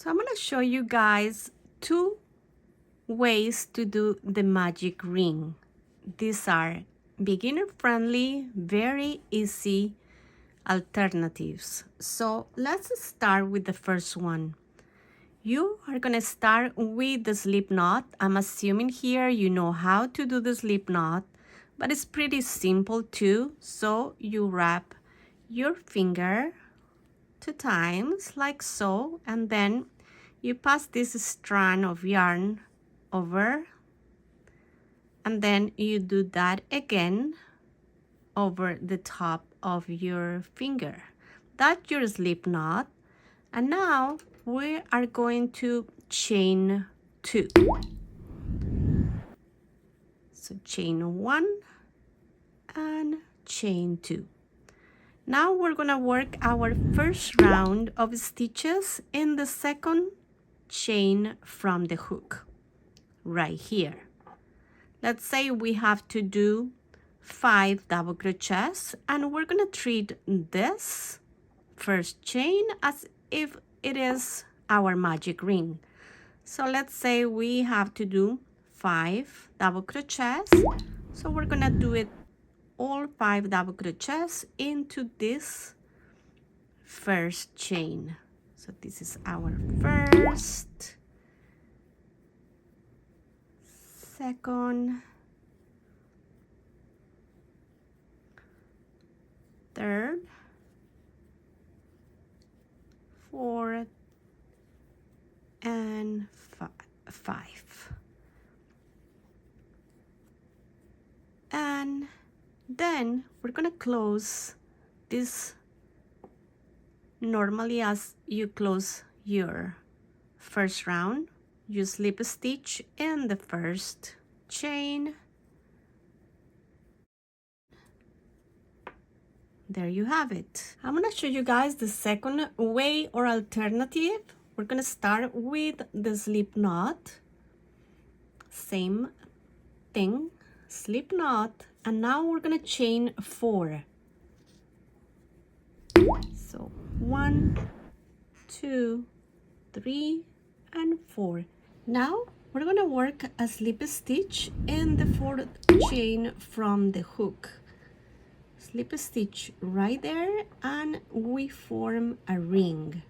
So I'm going to show you guys two ways to do the magic ring. These are beginner friendly, very easy alternatives. So let's start with the first one. You are going to start with the slip knot. I'm assuming here you know how to do the slip knot, but it's pretty simple too. So you wrap your finger 2 times like so, and then you pass this strand of yarn over, and then you do that again over the top of your finger. That's your slip knot. And now we are going to chain 2. So chain 1 and chain 2. Now we're gonna work our first round of stitches in the second chain from the hook right here. Let's say we have to do 5 double crochets, and we're gonna treat this first chain as if it is our magic ring. So let's say we have to do 5 double crochets. So we're gonna do it all 5 double crochets into this first chain. So this is our first, second, third, fourth, and 5. And then we're gonna close this normally as you close your first round. You slip a stitch in the first chain. There you have it. I'm gonna show you guys the second way or alternative. We're gonna start with the slip knot. Same thing, slip knot, and now we're gonna chain 4. So 1, 2, 3, and 4. Now we're gonna work a slip stitch in the 4th chain from the hook. Slip a stitch right there, and we form a ring.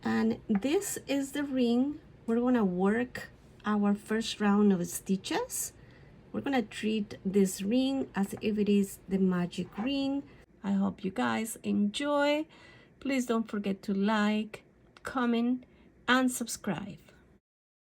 And this is the ring. We're gonna work our first round of stitches. We're gonna treat this ring as if it is the magic ring. I hope you guys enjoy. Please don't forget to like, comment, and subscribe.